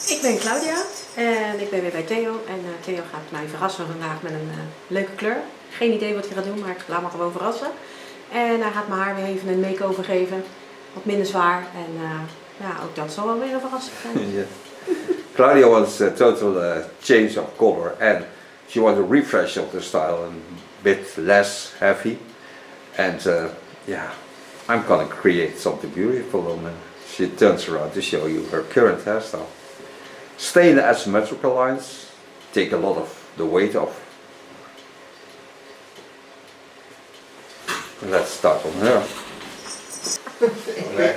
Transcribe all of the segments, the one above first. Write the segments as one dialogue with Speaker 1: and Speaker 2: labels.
Speaker 1: Ik ben Claudia en ik ben weer bij Theo. En Theo gaat mij verrassen vandaag met een leuke kleur. Geen idee wat hij gaat doen, maar ik laat me gewoon verrassen. En hij gaat mijn haar weer even een make-over geven. Wat minder zwaar. En ja, ook dat zal wel weer een verrassing zijn.
Speaker 2: Yeah. Claudia wants a total change of color and she wants a refresh of the style and a bit less heavy. And yeah, I'm gonna create something beautiful and she turns around to show you her current hairstyle. Stay in the asymmetrical lines, take a lot of the weight off. Let's start on her.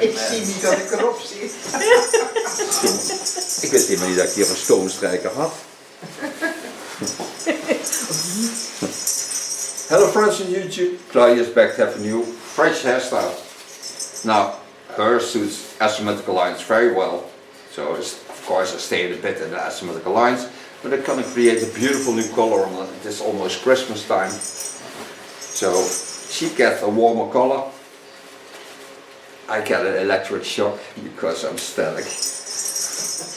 Speaker 3: Ik zie niet dat ik erop zit.
Speaker 2: Ik wist helemaal niet dat ik hier een stoomstrijker had. Hello friends on YouTube, Claudia's back to have a new fresh hairstyle. Now, her suits asymmetrical lines very well. So of course I stayed a bit in the asymmetrical lines, but I'm gonna create a beautiful new color on it. It is almost Christmas time. So she gets a warmer color. I get an electric shock because I'm static.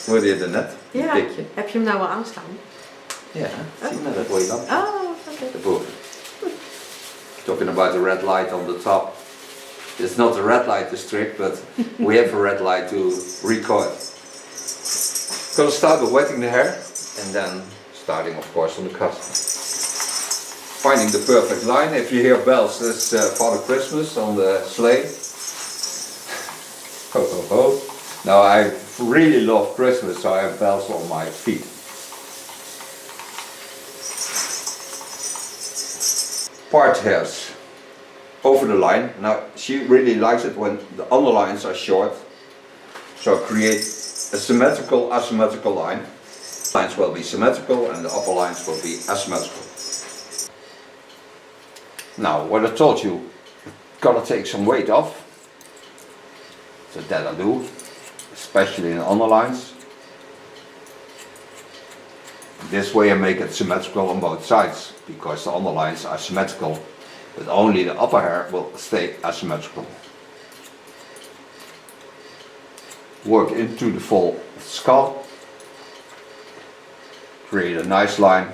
Speaker 2: Hoorde je het net?
Speaker 1: Ja, heb je hem nou al aanstaan?
Speaker 2: Ja, zie je dat rode lamp?
Speaker 1: Oh, oké.
Speaker 2: Daarboven. Talking about the red light on the top. It's not the red light district, but we have a red light to record. Gonna start with wetting the hair and then starting of course on the cut. Finding the perfect line. If you hear bells, that's Father Christmas on the sleigh. Ho ho ho. Now I really love Christmas, so I have bells on my feet. Part hairs over the line. Now she really likes it when the underlines are short, so create a symmetrical asymmetrical line. Lines will be symmetrical and the upper lines will be asymmetrical. Now what I told you, gotta take some weight off, so that I do, especially in the underlines. This way I make it symmetrical on both sides, because the underlines are symmetrical, but only the upper hair will stay asymmetrical. Work into the full skull, create a nice line,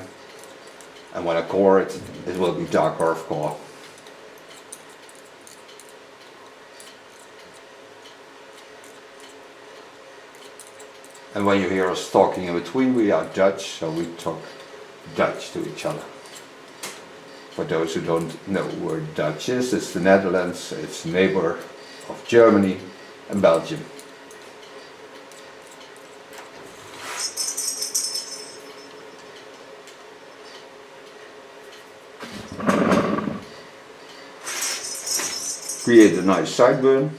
Speaker 2: and when I color it, it will be darker of color. And when you hear us talking in between, we are Dutch, so we talk Dutch to each other. For those who don't know where Dutch is, it's the Netherlands, it's a neighbor of Germany and Belgium. Create a nice sideburn.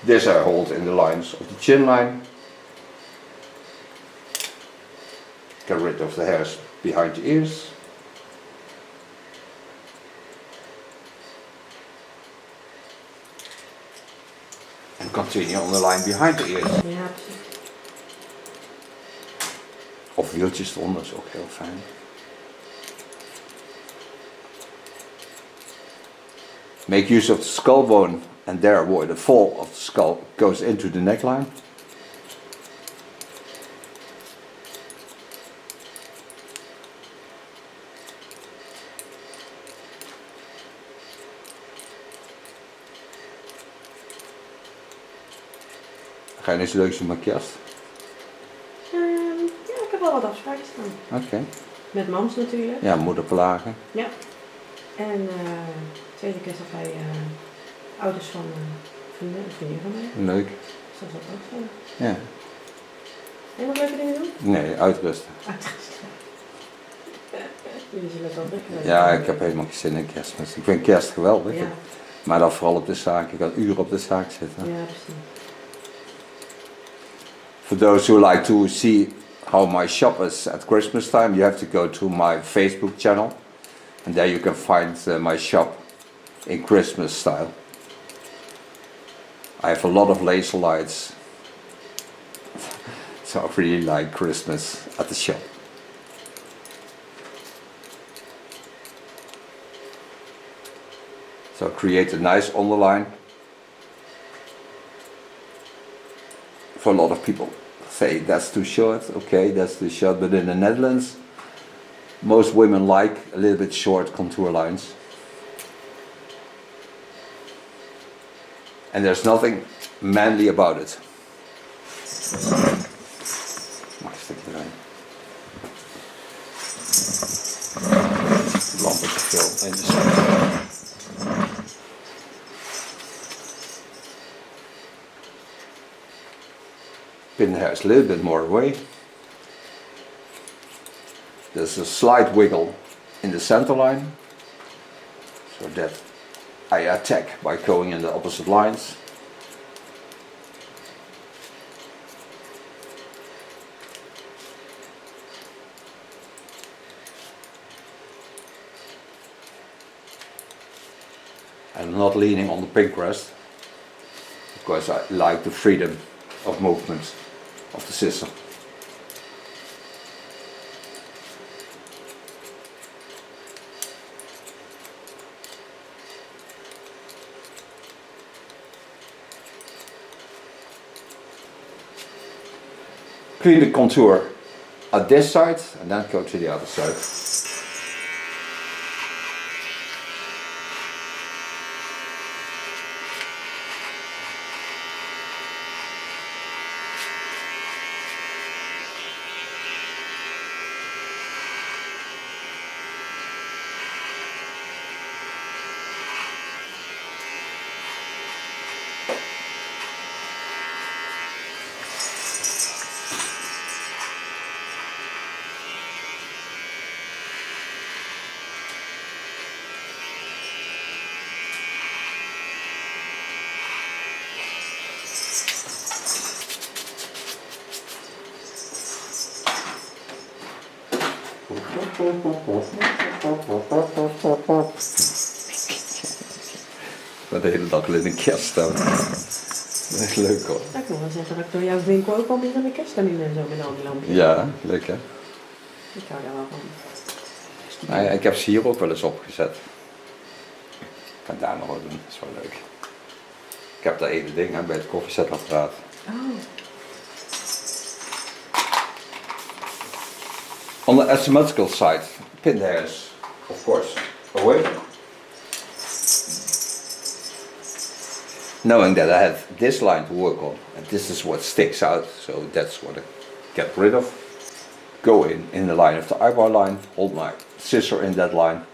Speaker 2: This I hold in the lines of the chin line. Get rid of the hairs behind the ears. And continue on the line behind the ears.
Speaker 1: Ja, precies.
Speaker 2: Of wieltjes eronder is ook heel fijn. Make use of the skull bone and there where the fall of the skull goes into the neckline. Ga je eens leuks doen met kerst?
Speaker 1: Ja, ik heb wel wat afspraken staan.
Speaker 2: Oké.
Speaker 1: Met mams natuurlijk.
Speaker 2: Ja, moederplagen.
Speaker 1: Ja. En tweede kerst bij ouders van vrienden en vriendin van mij.
Speaker 2: Leuk.
Speaker 1: Dus dat is ook zo.
Speaker 2: Ja.
Speaker 1: En nog leuke dingen doen?
Speaker 2: Nee, uitrusten.
Speaker 1: Uitrusten. Jullie zullen het wel druk hebben.
Speaker 2: Ja, ik heb helemaal geen zin in kerstmis. Ik vind kerst geweldig.
Speaker 1: Ja.
Speaker 2: Maar dan vooral op de zaak. Ik kan uren op de zaak zitten.
Speaker 1: Ja, precies.
Speaker 2: For those who like to see how my shop is at Christmas time, you have to go to my Facebook channel. And there you can find my shop in Christmas style. I have a lot of laser lights. So I really like Christmas at the shop. So create a nice underline. for a lot of people say that's too short, okay, that's too short, but in the Netherlands, most women like a little bit short contour lines. And there's nothing manly about it. Mag ik stuk erin? De lamp is te veel. En dus pin the hair is a little bit more away. There's a slight wiggle in the center line, so that I attack by going in the opposite lines. I'm not leaning on the pin crest because I like the freedom of movement of the scissor. Clean the contour at this side and then go to the other side. Ik ben de hele dag al in een kerst staan. Dat is leuk hoor.
Speaker 1: Ja, ik moet wel zeggen dat ik door jouw winkel ook al meer aan de kerstkamin en zo met al die lampjes.
Speaker 2: Ja, leuk hè?
Speaker 1: Ik hou daar wel van.
Speaker 2: Nou ja, ik heb ze hier ook wel eens opgezet. Ik kan daar nog wel doen, dat is wel leuk. Ik heb dat ene ding hè, bij het koffiezetapparaat.
Speaker 1: Oh.
Speaker 2: On the asymmetrical side, pin the hairs, of course, away. Knowing that I have this line to work on, and this is what sticks out, so that's what I get rid of. Go in the line of the eyebrow line, hold my scissor in that line.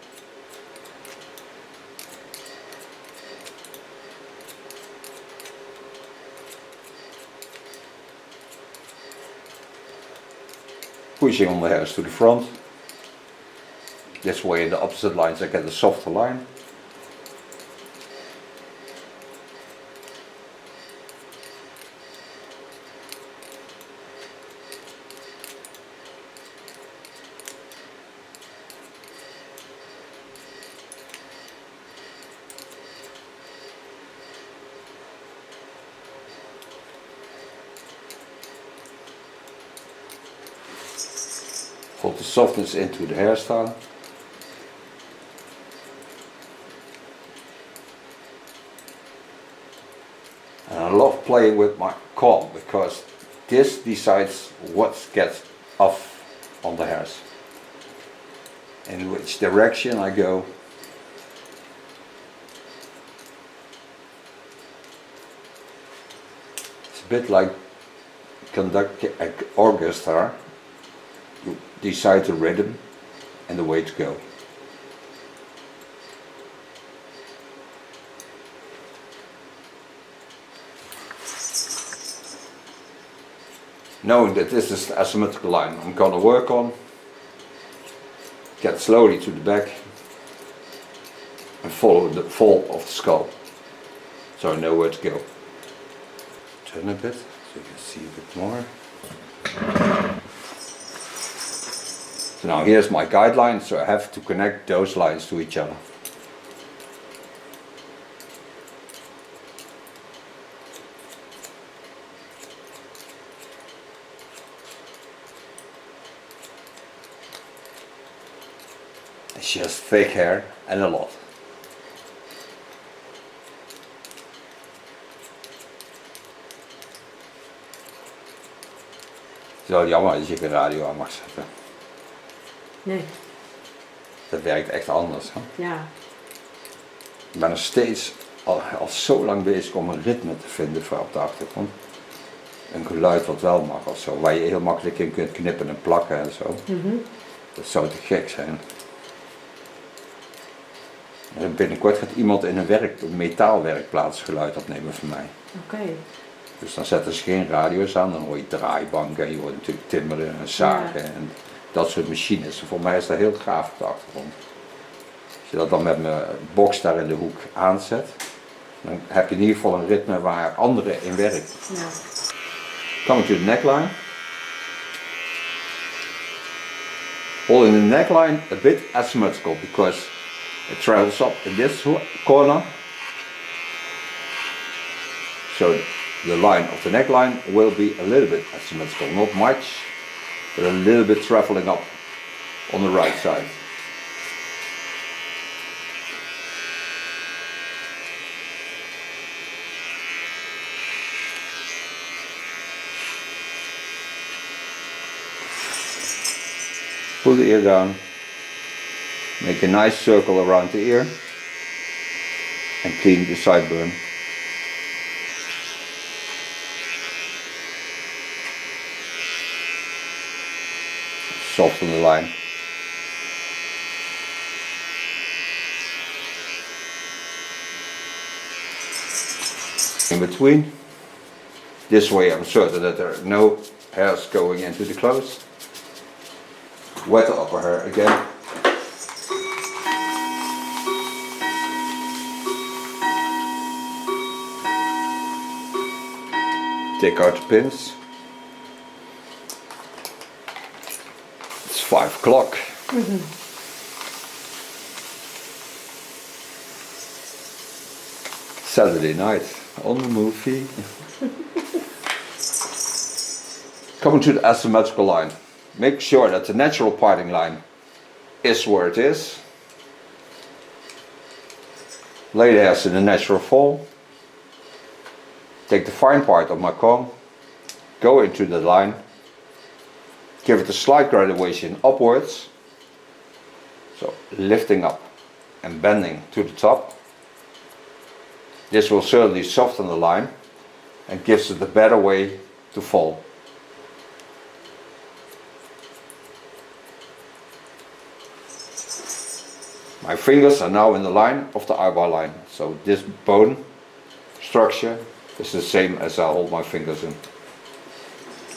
Speaker 2: Pushing on the hairs to the front. This way in the opposite lines I get a softer line. Hold the softness into the hairstyle. And I love playing with my comb because this decides what gets off on the hairs. In which direction I go. It's a bit like conducting an orchestra. You decide the rhythm and the way to go. Knowing that this is the asymmetrical line I'm gonna work on, get slowly to the back and follow the fall of the skull, so I know where to go. Turn a bit so you can see a bit more. So now here's my guideline, so I have to connect those lines to each other. It's just thick hair and a lot. is wel jammer dat je geen radio aan mag zetten.
Speaker 1: Nee,
Speaker 2: Dat werkt echt anders. Hè?
Speaker 1: ja.
Speaker 2: Ik ben nog steeds al zo lang bezig om een ritme te vinden voor op de achtergrond. Een geluid wat wel mag of zo, waar je heel makkelijk in kunt knippen en plakken en zo. Dat zou te gek zijn. En binnenkort gaat iemand in een metaalwerkplaats geluid opnemen voor mij.
Speaker 1: Oké.
Speaker 2: Dus dan zetten ze geen radio's aan, dan hoor je draaibanken en je hoort natuurlijk timmeren en zagen en dat soort machines. Voor mij is dat heel gaaf op de achtergrond. Als je dat dan met mijn box daar in de hoek aanzet, dan heb je in ieder geval een ritme waar anderen in werken.
Speaker 1: Ja.
Speaker 2: Coming to the neckline. Holding the neckline a bit asymmetrical because it travels up in this corner. So the line of the neckline will be a little bit asymmetrical, not much, but a little bit traveling up on the right side. Pull the ear down, make a nice circle around the ear and clean the sideburn. Soften the line. In between, this way I'm certain that there are no hairs going into the clothes. Wet the upper hair again. Take out the pins. It's 5 o'clock. Saturday night on the movie. Coming to the asymmetrical line. Make sure that the natural parting line is where it is. Lay the hairs in the natural fall. Take the fine part of my comb, go into the line, give it a slight graduation upwards, so lifting up and bending to the top. This will certainly soften the line and gives it a better way to fall. My fingers are now in the line of the eyebrow line, so this bone structure is the same as I hold my fingers in.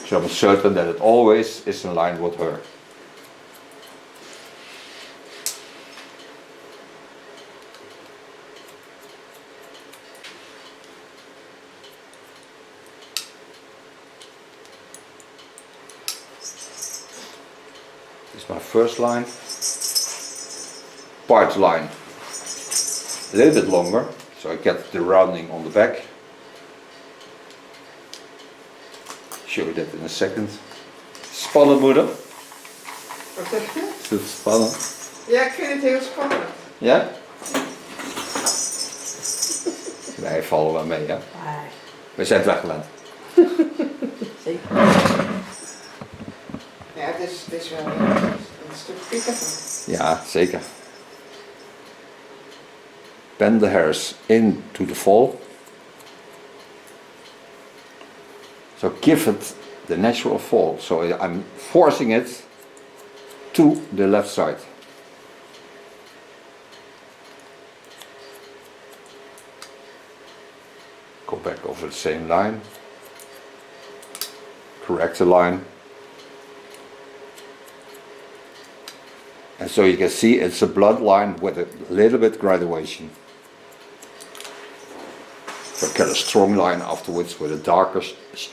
Speaker 2: So I'm certain that it always is in line with her. This is my first line. Part line. A little bit longer, so I get the rounding on the back. Show you that in a second. Spannend, moeder?
Speaker 3: Wat zeg je?
Speaker 2: Is het spannend?
Speaker 3: Ja, ik vind het heel spannend.
Speaker 2: Ja? Wij vallen wel mee, hè?
Speaker 1: Nee,
Speaker 2: We zijn het weggewend.
Speaker 1: zeker.
Speaker 3: Ja, het is wel een stuk pittiger.
Speaker 2: Ja, zeker. Bend the hairs into the fall. So give it the natural fall. So I'm forcing it to the left side. Go back over the same line. Correct the line. And so you can see it's a blood line with a little bit graduation. So get a strong line afterwards with a darker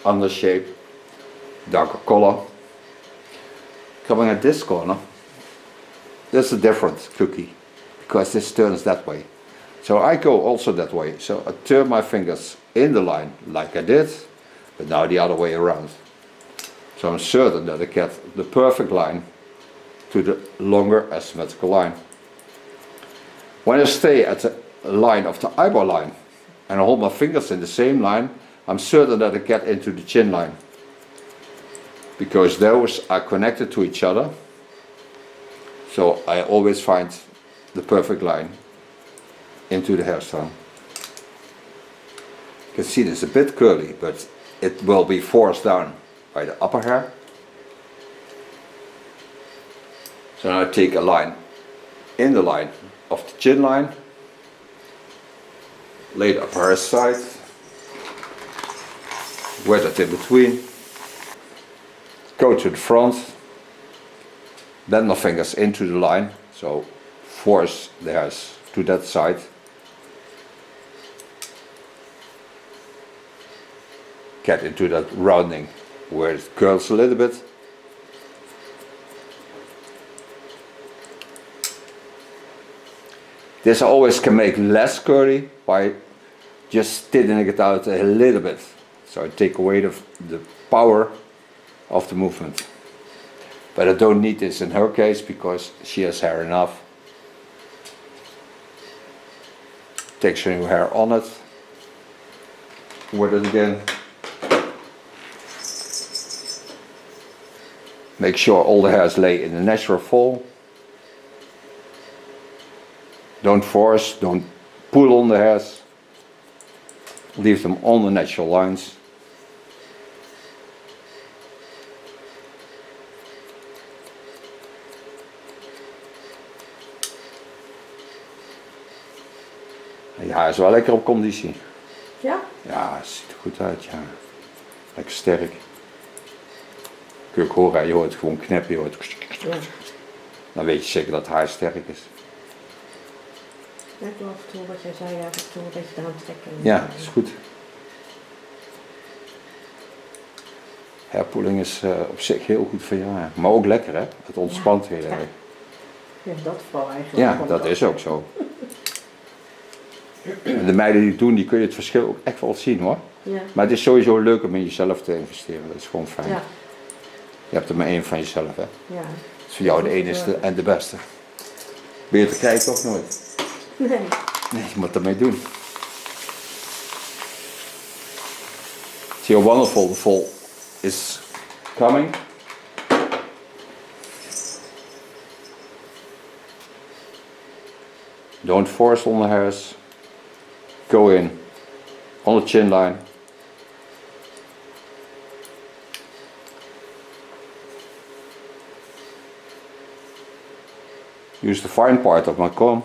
Speaker 2: under shape, darker color. Coming at this corner, there's a different cookie because this turns that way. So I go also that way. So I turn my fingers in the line like I did, but now the other way around. So I'm certain that I get the perfect line to the longer asymmetrical line. When I stay at the line of the eyebrow line and I hold my fingers in the same line, I'm certain that I get into the chin line. because those are connected to each other. So I always find the perfect line into the hairstyle. You can see this a bit curly, but it will be forced down by the upper hair. So now I take a line in the line of the chin line, lay the upper hair aside, wet it in between, go to the front, bend my fingers into the line, so force the hairs to that side. Get into that rounding where it curls a little bit. This I always can make less curly by just thinning it out a little bit. So I take away the power of the movement. But I don't need this in her case because she has hair enough. Texturing hair on it. Wet it again. Make sure all the hairs lay in the natural fall. Don't force, don't pull on the hairs. Leave them on the natural lines. Ja, hij is wel lekker op conditie.
Speaker 1: Ja?
Speaker 2: Ja, het ziet er goed uit, ja. Lekker sterk. Kun je ook horen, je hoort gewoon kneppen, je hoort...
Speaker 1: Ja.
Speaker 2: Dan weet je zeker dat hij sterk is.
Speaker 1: Ja, ik doe af en toe wat jij zei, af en toe een beetje eraan trekken.
Speaker 2: Ja, dat is goed. Hairpulling is op zich heel goed voor je haar. Maar ook lekker, hè? Het ontspant heel erg.
Speaker 1: Ja, dat vooral eigenlijk.
Speaker 2: Ja, dat is ook zo. En de meiden die het doen, die kun je het verschil ook echt wel zien, hoor.
Speaker 1: Ja.
Speaker 2: Maar het is sowieso leuk om in jezelf te investeren. Dat is gewoon fijn.
Speaker 1: Ja.
Speaker 2: Je hebt er maar één van jezelf, hè?
Speaker 1: Ja.
Speaker 2: Dus voor jou de enigste en de beste. Beter krijg je toch nooit?
Speaker 1: Nee.
Speaker 2: Nee, je moet ermee doen. See how wonderful the fall is coming. Don't force on the hairs. Go in on the chin line. Use the fine part of my comb.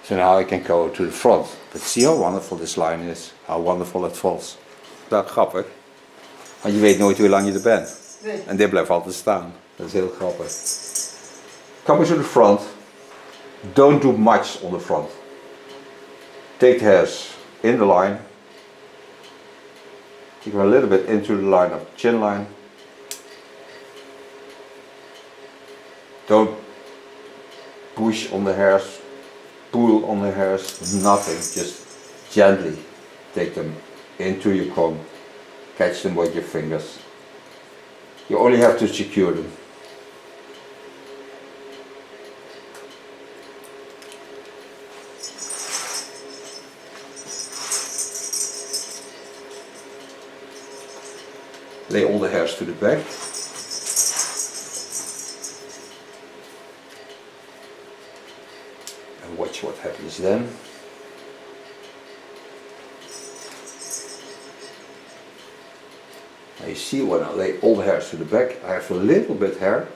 Speaker 2: So now I can go to the front. But see how wonderful this line is. How wonderful it falls. Dat is grappig. Want je weet nooit hoe lang je er bent.
Speaker 3: Nee.
Speaker 2: En dit blijft altijd staan. Dat is heel grappig. Coming to the front. Don't do much on the front. Take the hairs in the line. Take them a little bit into the line of the chin line. Don't push on the hairs. Pull on the hairs, nothing, just gently take them into your comb, catch them with your fingers. You only have to secure them. Lay all the hairs to the back. Watch what happens then. Now you see when I lay all the hairs to the back, I have a little bit hair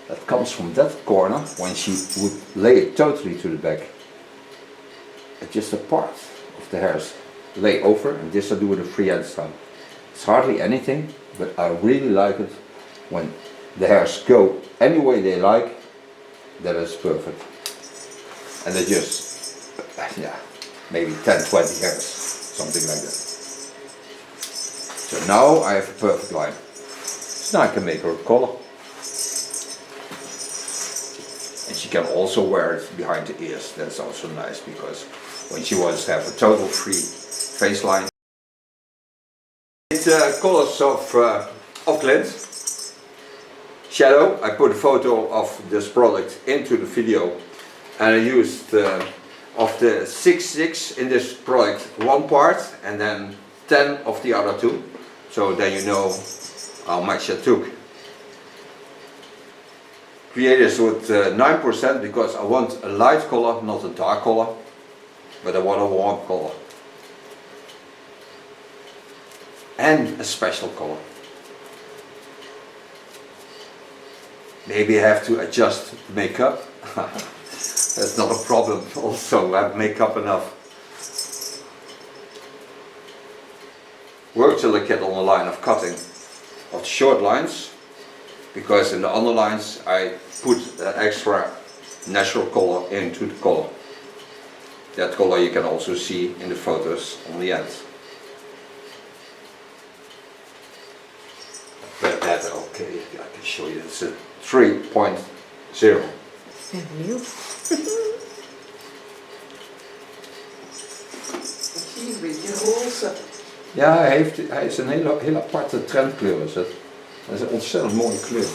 Speaker 2: that comes from that corner when she would lay it totally to the back. It's just a part of the hairs lay over, and this I do with a freehand style. It's hardly anything, but I really like it when the hairs go any way they like. That is perfect. And they just, yeah, maybe 10, 20 hairs, something like that. So now I have a perfect line. So now I can make her a color. can also wear it behind the ears. That's also nice because when she wants to have a total free face line. It colors of glint. Shadow, I put a photo of this product into the video, and I used of the 6 in this product 1 part and then 10 of the other 2, so then you know how much I took. Create this with 9% because I want a light color, not a dark color, but I want a warm color and a special color. Maybe I have to adjust the makeup. That's not a problem. Also, I have makeup enough. Work till I get on the line of cutting of the short lines, because in the underlines I put an extra natural color into the color. That color you can also see in the photos on the end. But that, okay, I can show you. It's a 3.0.
Speaker 1: Ben benieuwd.
Speaker 3: Ik zie een beetje roze.
Speaker 2: Ja, hij is een heel aparte trendkleur is het. Dat is een ontzettend mooie kleur.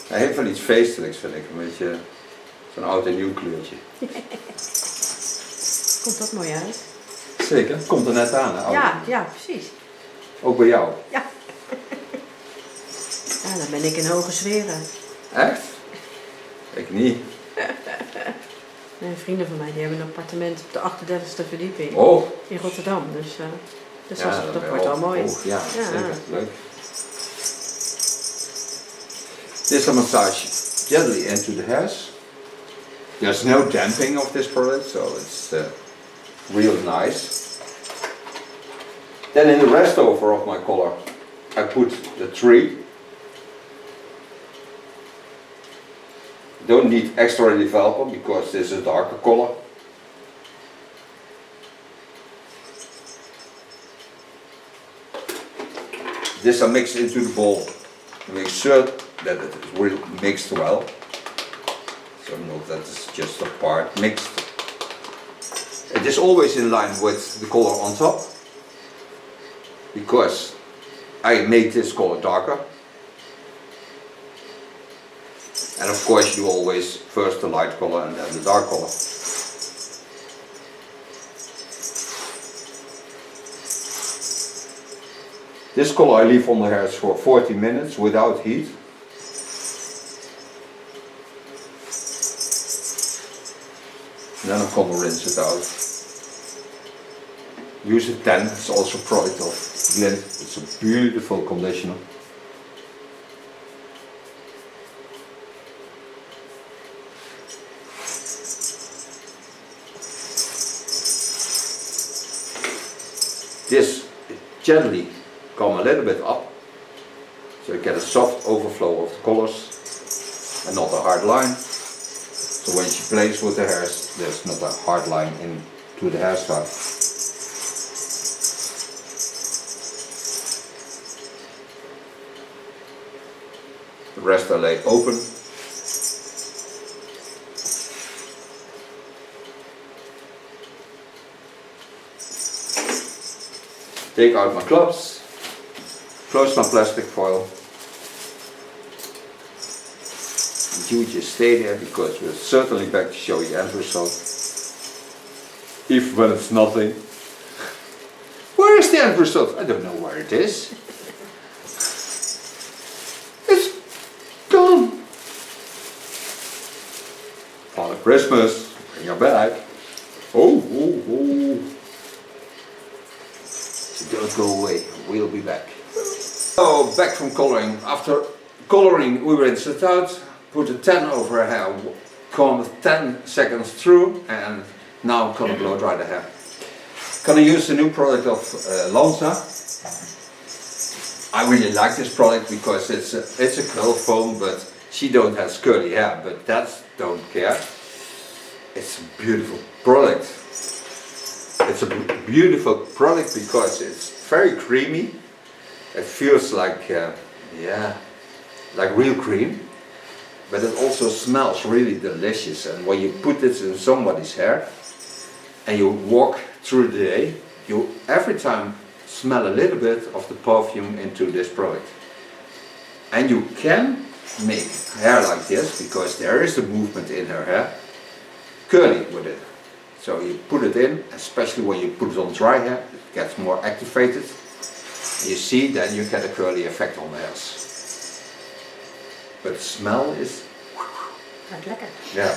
Speaker 2: Hij heeft wel iets feestelijks, vind ik. Een beetje zo'n oud en nieuw kleurtje.
Speaker 1: Komt dat mooi uit?
Speaker 2: Zeker, komt er net aan. Hè,
Speaker 1: Ja, precies.
Speaker 2: Ook bij jou.
Speaker 1: Ja. Ja, dan ben ik in hoge sferen.
Speaker 2: Echt? Ik niet.
Speaker 1: Nee, vrienden van mij die hebben een appartement op de 38e verdieping
Speaker 2: Oh.
Speaker 1: in Rotterdam. Dus
Speaker 2: Ja,
Speaker 1: dat wordt wel mooi.
Speaker 2: Ja, zeker. Leuk. This is a massage gently into the hairs. There's no damping of this product, so it's real nice. Then in the rest over of my color, I put the 3. Don't need extra developer because this is a darker color. This I mix into the bowl to make sure that it is really mixed well. So not that it's just a part mixed. It is always in line with the color on top, because I made this color darker. And of course you always first the light color and then the dark color. This color I leave on the hairs for 40 minutes without heat. And then I'm gonna rinse it out. Use a 10, it's also a product of Glint. It's a beautiful conditioner. This gently come a little bit up, so you get a soft overflow of the colors and not a hard line. So when she plays with the hairs, there's not a hard line into the hairstyle. The rest I lay open. Take out my gloves, close my plastic foil. And you just stay there because we're certainly back to show you the end result. Even when it's nothing. Where is the end result? I don't know where it is. It's gone. Father Christmas, bring your bag. Oh, oh, oh. Don't go away, we'll be back. So back from coloring. After coloring we rinse it out, put a 10 over her hair, comb 10 seconds through, and now I'm gonna blow dry the hair. Gonna use the new product of Lanza. I really like this product because it's a curl foam, but she don't have curly hair, but that's don't care. It's a beautiful product. It's a beautiful product because it's very creamy. It feels like, yeah, like real cream. but it also smells really delicious. And when you put this in somebody's hair and you walk through the day, you every time smell a little bit of the perfume into this product. And you can make hair like this because there is a movement in her hair, curly with it. So you put it in, especially when you put it on dry hair, it gets more activated. You see, then you get a curly effect on the hairs. But the smell is...
Speaker 1: Ruikt lekker.
Speaker 2: Yeah.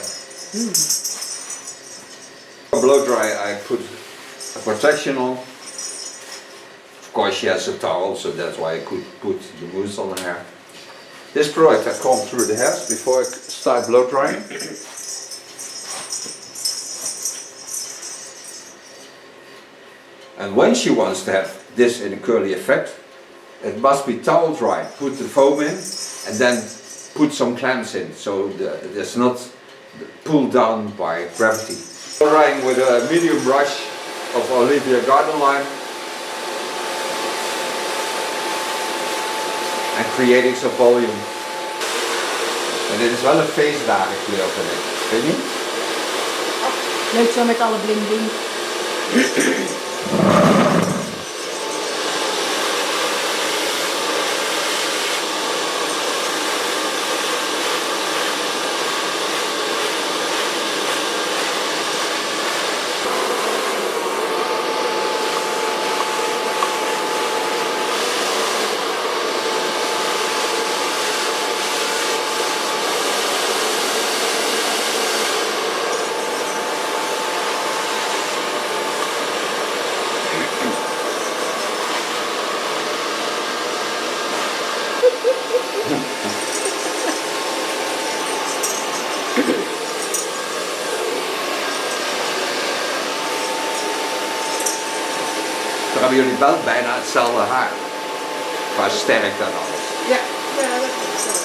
Speaker 2: For blow dry I put a protection on. Of course she has a towel, so that's why I could put the mousse on her hair. This product I comb through the hairs before I start blow drying. And when she wants to have this in a curly effect, it must be towel dry. Put the foam in and then put some clamps in, so it's not pulled down by gravity. Blow drying with a medium brush of Olivia Garden line and creating some volume. En dit is wel een feestdagenkleur, vind ik. Vind je niet?
Speaker 1: Leuk zo met alle bling bling.
Speaker 2: Dan hebben jullie wel bijna hetzelfde haar. Qua sterkte en alles.
Speaker 1: Ja, ja, dat is wel.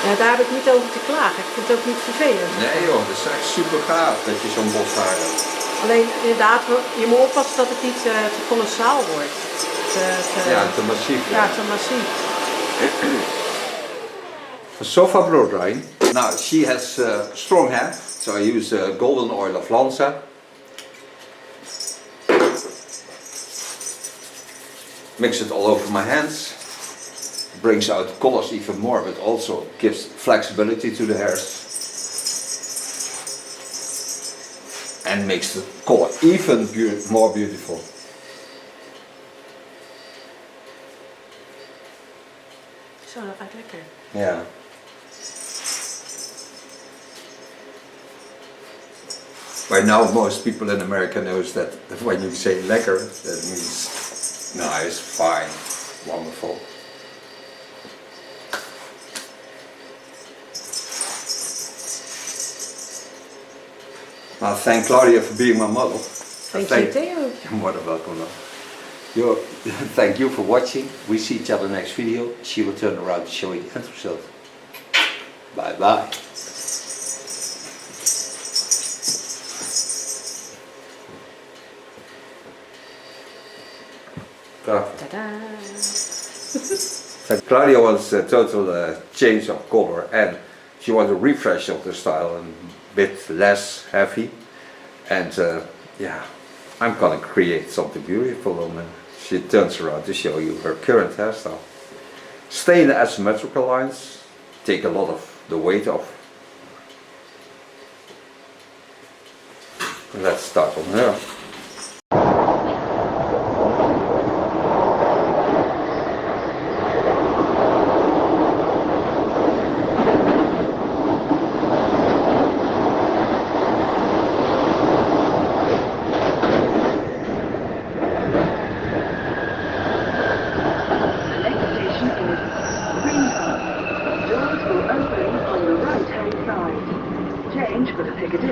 Speaker 1: Ja, daar heb ik niet over te klagen. Ik vind het ook niet vervelend.
Speaker 2: Nee joh, dat is echt super gaaf dat je zo'n bos haar hebt.
Speaker 1: Alleen inderdaad, je moet oppassen dat het niet te kolossaal wordt.
Speaker 2: Ja, te massief.
Speaker 1: Ja, te massief.
Speaker 2: So far blow drying. Now she has strong hair, so I use golden oil of Lanza. Mix it all over my hands. Brings out colors even more, but also gives flexibility to the hairs. And makes the color even more beautiful.
Speaker 1: Zo, dat gaat lekker.
Speaker 2: Yeah. By now most people in America knows that when you say lekker, that means nice, fine, wonderful. Well, thank Claudia for being my model.
Speaker 1: Thank you, Theo.
Speaker 2: You're more than welcome. Thank you for watching. We see each other next video. She will turn around to show you the end result. Bye bye.
Speaker 1: Tada!
Speaker 2: So Claudia wants a total change of color, and she wants a refresh of the style and a bit less heavy. And yeah, I'm gonna create something beautiful, and she turns around to show you her current hairstyle. Stay in the asymmetrical lines, take a lot of the weight off. Let's start on her.